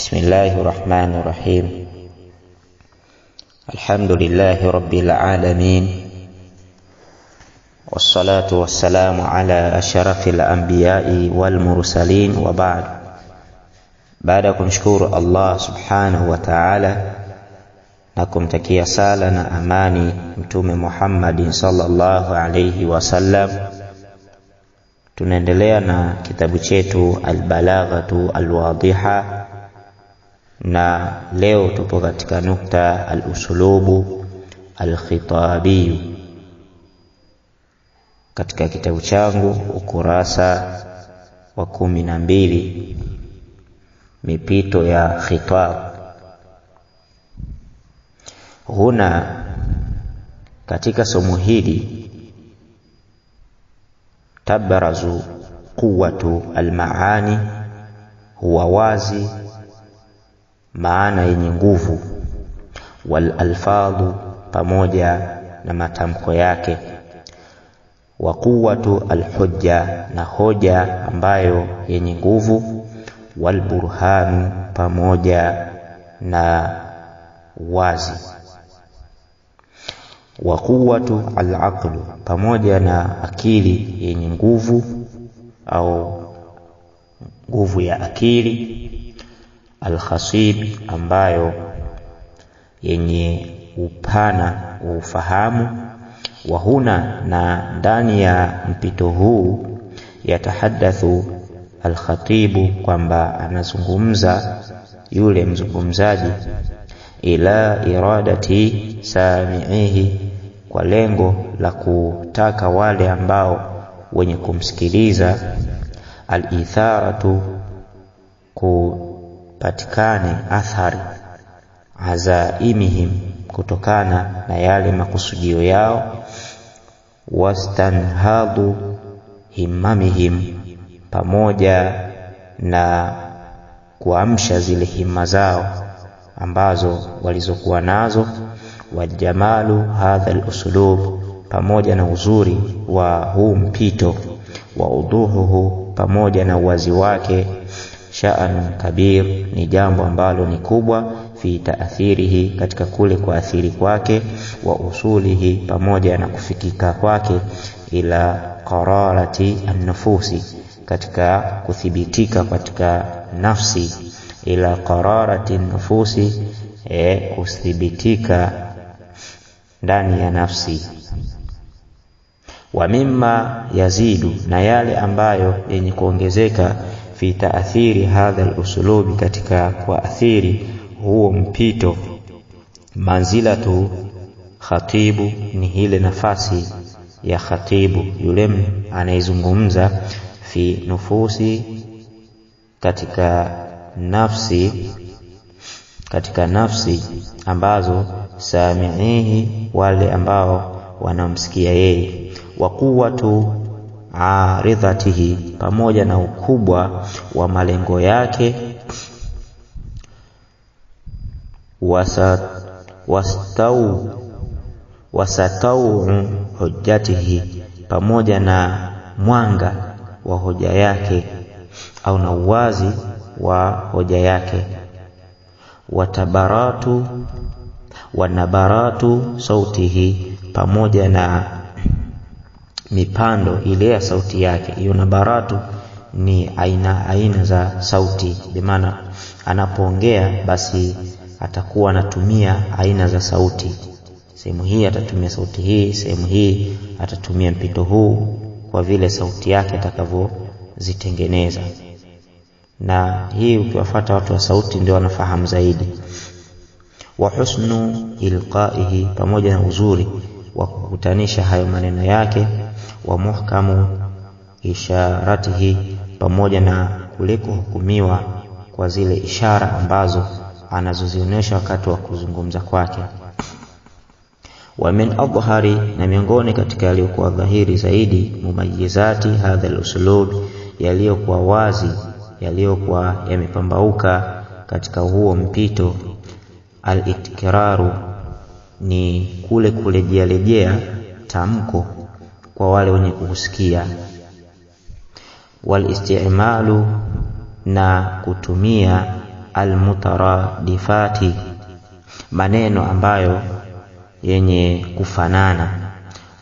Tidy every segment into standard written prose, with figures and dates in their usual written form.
Bismillahirrahmanirrahim. Alhamdulillahi rabbil alamin. Wassalatu wassalamu ala asyrafil anbiya'i wal mursalin wa ba'd. Baada kumshukuru Allah subhanahu wa ta'ala na kumtakia sala na amani Mtume Muhammadin sallallahu alayhi wasallam, tunaendelea na kitabu chetu Al-Balaghatu Al-Wadhiha, na leo tupo katika nukta al-usulubu al-khitabi katika kitabu changu ukurasa wa 12, mipito ya khitab. Huna katika somo hili tabarazu quwwatu al-maani, huwa wazi maana yenye nguvu, wal alfadhu, pamoja na matamko yake, wa quwwatu al-hujja, na hoja ambayo yenye nguvu, wal burhanu, pamoja na wazi, wa quwwatu al-aqlu, pamoja na akili yenye nguvu au nguvu ya akili, al-khasib, ambayo yenye upana wa ufahamu. Wa huna, na ndani ya mpito huu, yatahaddathu al-khatibu, kwamba anazungumza yule mzungumzaji, ila iradati sami'ihi, kwa lengo la kutaka wale ambao wenye kumsikiliza, al-itharatu, kupatikane athari, azaimihim, kutokana na yale makusudio yao, wastanhadu himmamihim, pamoja na kuamsha zile himma zao ambazo walizokuwa nazo, wajamalu hadha al-uslub, pamoja na uzuri wa huu mpito, wa uduhuhu, pamoja na uwazi wake, sha'an kabir, ni jambo ambalo ni kubwa, fi taathirihi, katika kule kuathiri kwake, wa usulihi, pamoja na kufikika kwake, ila qararati an-nufusi, katika kuthibitika katika nafsi, ila qararati an-nufusi, kuthibitika ndani ya nafsi. Wa mimma yazidu, na yale ambayo yenye kuongezeka, fi taathiri hadha al-uslubi, katika kuathiri huo mpito, manzilatu khatibu, ni ile nafasi ya khatibu, yule anayezungumza, fi nufusi, katika nafsi ambazo sami'ihi, wale ambao wanamsikia yeye, wa quwwatu aridhatihi, pamoja na ukubwa wa malengo yake, wasatau hujjatihi, pamoja na mwanga wa hoja yake au na uwazi wa hoja yake, watabaratu wanabaratu sautihi, pamoja na mipando ile ya sauti yake. Hiyo nabaratu ni aina za sauti, kwa maana anapoongea basi atakuwa anatumia aina za sauti. Sehemu hii atatumia sauti hii, sehemu hii atatumia mpito huu, kwa vile sauti yake atakavyozitengeneza. Na hii ukiwafuata watu wa sauti ndio wanafahamu zaidi. Wa husnu ilqaihi, pamoja na uzuri wa kukutanisha hayo maneno yake, wa muhkamu isharatihi, pamoja na kule kuhukumiwa kwa zile ishara ambazo anazozionyesha wakati wa kuzungumza kwake. Wa min adhhari, na miongoni katika yaliyokuwa dhahiri zaidi, mumayizati hadha al-uslub, yaliyokuwa wazi, yaliyokuwa yamepambauka katika huo mpito, al-ikraru, ni kule kurejea tamko kwa wale wenye kusikia, wal isti'malu, na kutumia almutaradifati, maneno ambayo yenye kufanana.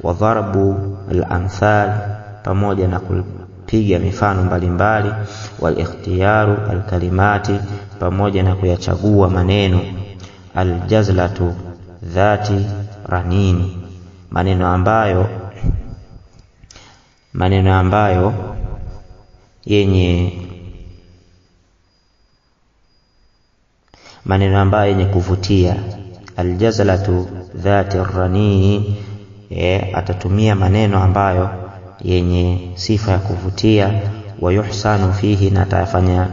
Wa dharbu al-amthal, pamoja na kupiga mifano mbalimbali. Wal ikhtiyaru al-kalimati, pamoja na kuyachagua maneno. Al-jazlatu dhati ranini, maneno ambayo yenye kuvutia. Aljazlatu dhati ranini, atatumia maneno ambayo yenye sifa ya kuvutia. Wa yuhsanu fihi, na atafanya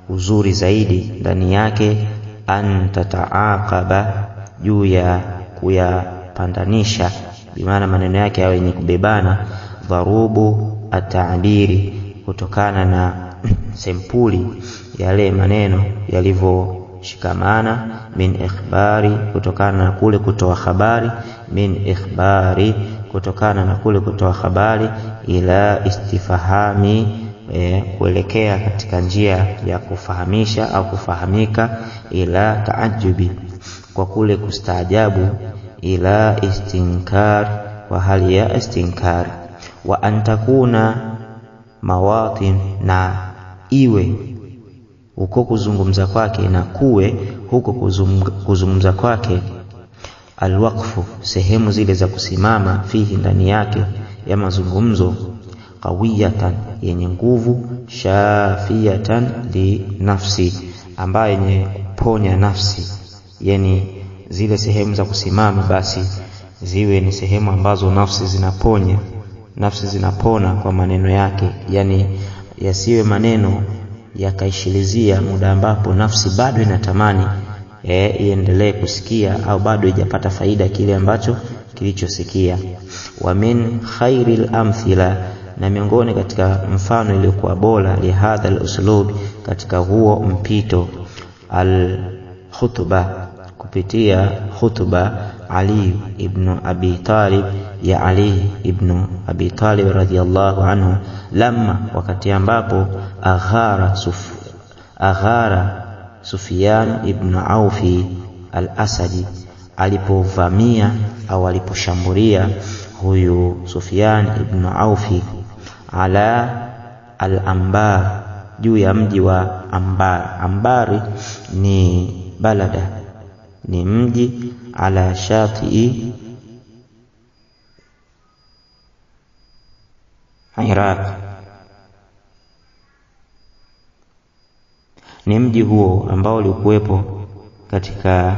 uzuri zaidi ndani yake. An tataaqaba, juu ya kuyapandanisha, bimaana maneno yake yawe yenye kubebana. Dharubu at-ta'biri, kutokana na sempuli yale maneno yalivyoshikamana. Min ikhbari, kutokana na kule kutoa habari. Min ikhbari, kutokana na kule kutoa habari. Ila istifahami, kuelekea katika njia ya kufahamisha au kufahamika. Ila taajubi, kwa kule kustaajabu. Ila istinkar, wa hali ya istinkar. Wa antakuna mawatin, na iwe huko kuzungumza kwake, na kuwe huko kuzungumza kwake. Alwaqfu, sehemu zile za kusimama. Fihi, ndani yake ya mazungumzo. Qawiyatan, yenye nguvu. Shafiyatan li nafsi, ambaye yenye kuponya nafsi. Yani zile sehemu za kusimama basi ziwe ni sehemu ambazo nafsi zinapona kwa maneno yake. Yani yasiwe maneno yakaishilizia muda ambapo nafsi bado inatamani iendelee kusikia, au bado haijapata faida kile ambacho kilichosikia. Wa min khairil amthila, na miongoni katika mfano iliyokuwa bora. Li hadha al-uslub, katika huo mpito. Al-khutba, kupitia khutba. Ali ibn Abi Talib, ya Ali ibn Abi Talib radhiyallahu anhu. Lamma, wakati ambapo aghara Sufyan ibn Aufi al-Asadi, alipovamia au aliposhambulia huyu Sufyan ibn Aufi. Ala al-Anbar, juu ya mji wa Anbar. Anbari ni balada, ni mji. Ala shatii Iraq, ni mji huo ambao ulikuwepo katika,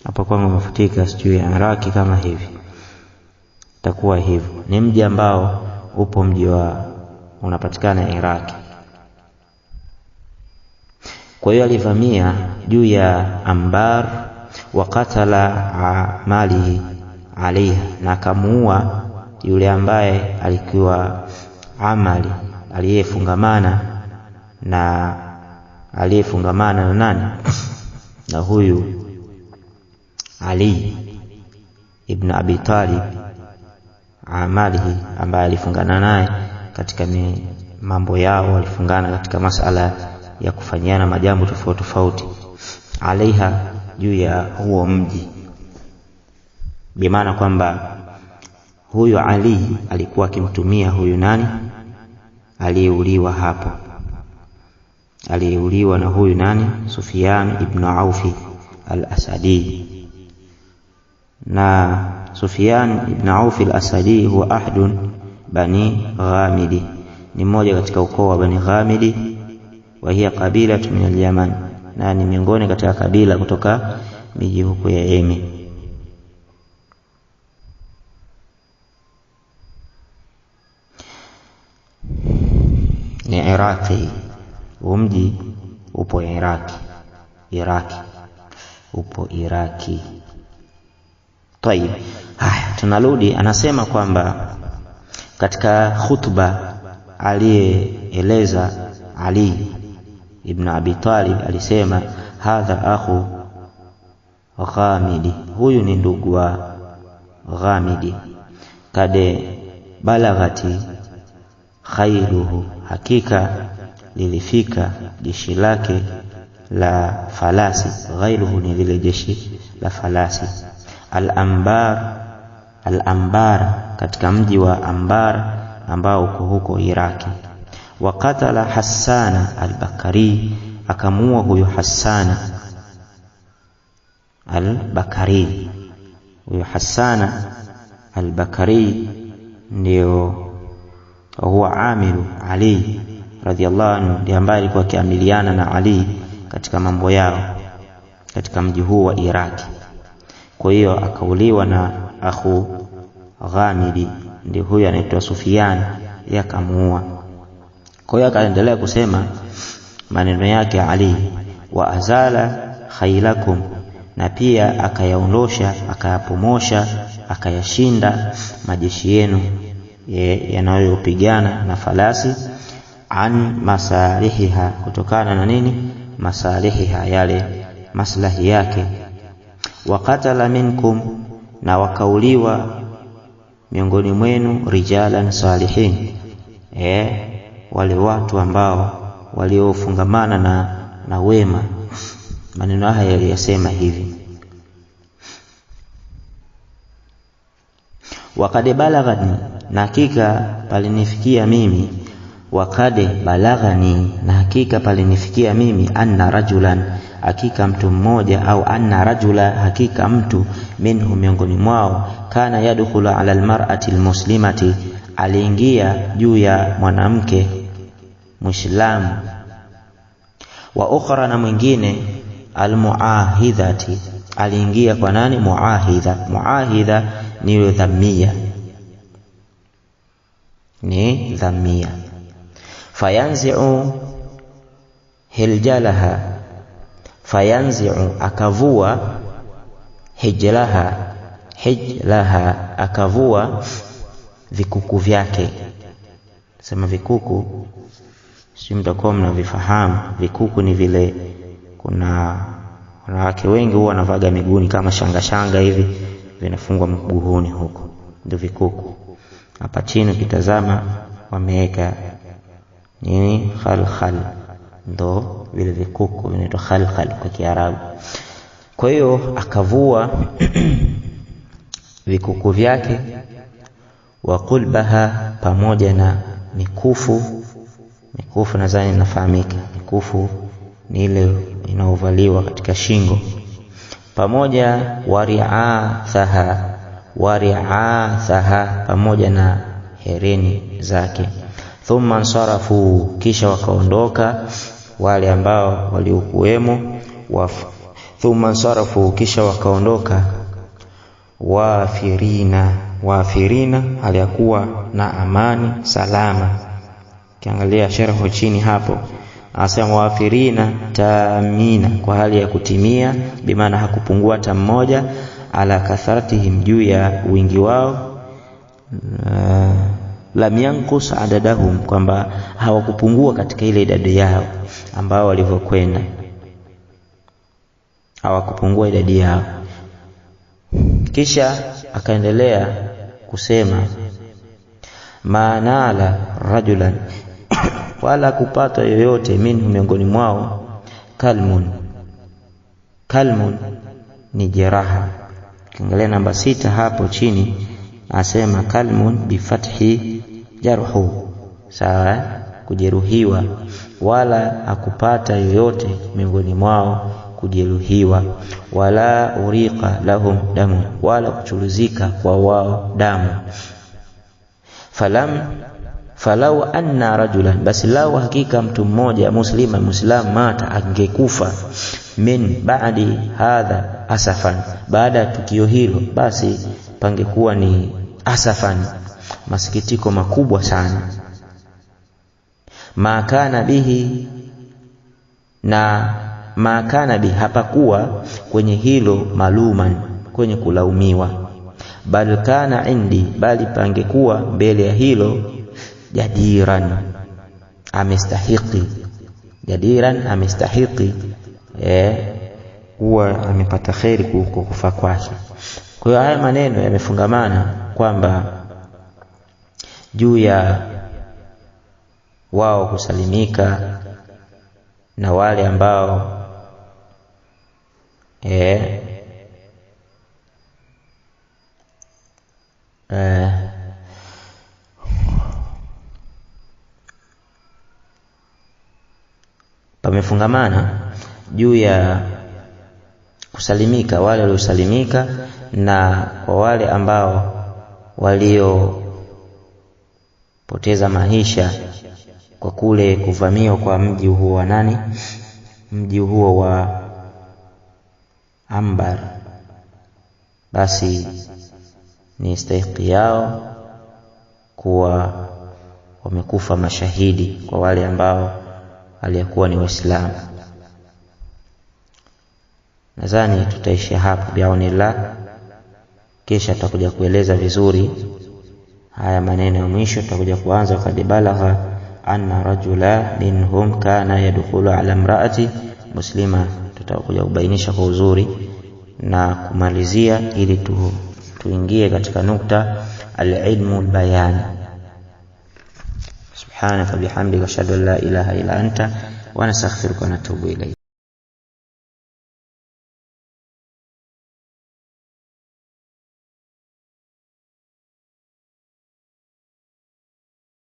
hapa kwangu mafutika sijui Iraq kama hivi takuwa hivyo. Ni mji ambao upo unapatikana Iraq. Kwa hiyo alivamia juu ya Anbar. Wa qatala malihi alaiha, na akamuua yule ambaye alikuwa amali, aliyefungamana na nani? Na huyu Ali ibn Abi Talib, amalihi, ambaye alifungana naye katika mambo yao. Walifungana katika masala ya kufanyiana majambo tofauti tofauti. Alaiha, juu ya huo mji, bimaana kwamba huyu Ali alikuwa akimtumia huyu nani aliyeuliwa hapo, aliyeuliwa na huyu nani? Sufyan ibn Aufi al-Asadi. Na Sufyan ibn Aufi al-Asadi huwa ahdun bani Ghamidi, ni mmoja katika ukoo wa Bani Ghamidi. Wa hiya kabila min al-Yaman, na ni miongoni katika kabila kutoka miji huko ya Yemen. Ni Iraqi, mji upo Iraki, upo Iraki. Tayib, haya tunarudi. Anasema kwamba katika khutba aliyeeleza Ali ibn Abi Talib alisema, hadha akhu Ghamidi, huyu ni ndugu wa Ghamidi. Kade balaghati khailuhu, hakika lilifika jeshi lake la falasi. Ghailuhu ni lile jeshi la falasi. Al-Anbar, katika mji wa Anbar ambao uko huko Iraki. Wa qatala Hassana al-Bakari, akamuua huyo Hassana al-Bakari. Huyo Hassana al-Bakari ndio huwa amilu Ali radhiallahu anhu, ndiye ambaye alikuwa akiamiliana na Ali katika mambo yao katika mji huu wa Iraki. Kwa hiyo akauliwa na akhu Ghamidi, ndio huyo anaitwa Sufyan, yeye akamuua. Kwa hiyo akaendelea kusema maneno yake Ali, wa azala khailakum, na pia akayaondosha, akayapomosha, akayashinda majeshi yenu yanayopigana na falasi, an masalihiha, kutokana na nini? Masalihiha, yale maslahi yake. Wa qatala minkum, na wakauliwa miongoni mwenu rijalan salihin, wale watu ambao waliofungamana na wema. Maneno haya yaliyasema hivi: wakade balaghani, na hakika palinifikia mimi, wakade balaghani, na hakika palinifikia mimi, anna rajulan, hakika mtu mmoja, au anna rajula, hakika mtu, minhu, miongoni mwao, kana yadkhulu ala almar'ati almuslimati, aliingia juu ya mwanamke Muislamu, wa ukhra, na mwingine, almuahidhati, aliingia kwa nani? Muahidha. Muahidha ni dhamia, ni dhamia. Fayanzi'u hiljalaha, fayanzi'u, akavua, hijlaha, akavua vikuku vyake. Sema vikuku, si mtakuwa mnavifahamu. Vikuku ni vile, kuna wanawake wengi huwa wanavaga miguuni kama shanga hivi, vinafungwa mguuni huko, ndio vikuku. Hapa chini ukitazama wameweka nini? Khalkhal, ndo vile vikuku vinaitwa khalkhal kwa Kiarabu. Kwa hiyo akavua vikuku vyake, wa qulbaha, pamoja na mikufu. Mikufu nadhani inafahamika, mikufu ni ile inaovaliwa katika shingo, pamoja wari'athaha, pamoja na hereni zake. Thumma ansarafu, kisha wakaondoka wale ambao waliokuwemo. Thumma ansarafu, kisha wakaondoka, wafirina, aliyakuwa na amani, salama. Kiangalia sharhu chini hapo, anasema wafirina tamina, kwa hali ya kutimia, bimaana hakupungua hata mmoja, ala katharatihim, juu ya wingi wao, lam yanqus adadahum, kwamba hawakupungua katika ile idadi yao ambao walivyokwenda, hawakupungua idadi yao. Kisha akaendelea kusema manala rajulan, wala kupata yoyote, minhu, miongoni mwao, kalmun ni jeraha. Kiangalia namba 6 hapo chini, asema kalmun bifathi jarhu, sawa, kujeruhiwa. Wala akupata yoyote miongoni mwao kujeruhiwa. Wala uriqa lahum damu, wala kuchuluzika kwa wao damu. Falau anna rajulan, basi lau hakika mtu mmoja Muislam mata, angekufa, min ba'di hadha asafan, baada ya tukio hilo, basi pangekuwa ni asafan, masikitiko makubwa sana. Makana bihi, na makana bihi, hapakuwa kwenye hilo maluman, kwenye kulaumiwa. Bal kana indi, bali pangekuwa mbele ya hilo jadiran, amestahiki. Jadiran, amestahiki, huwa amepata khairi kufa kwake. Kwa hiyo haya maneno yamefungamana kwamba juu ya wao kusalimika na wale ambao pamefungamana juu ya kusalimika, wale waliosalimika na kwa wale ambao waliopoteza maisha kwa kule kuvamiwa kwa mji huo wa nani, mji huo wa Ambar, basi ni istahiki yao kuwa wamekufa mashahidi kwa wale ambao walikuwa ni Waislamu. Nadhani tutaishia hapo biaunillah. Kisha tutakuja kueleza vizuri haya maneno ya mwisho. Tutakuja kuanza kad balagha anna rajula minhum kana yadkhulu ala imraati muslima. Tutakuja kubainisha kwa uzuri na kumalizia ili tuingie katika nukta al-ilmu al-bayan. Subhanaka bihamdika ashhadu an la ilaha illa anta wa nastaghfiruka wa natubu ilayk.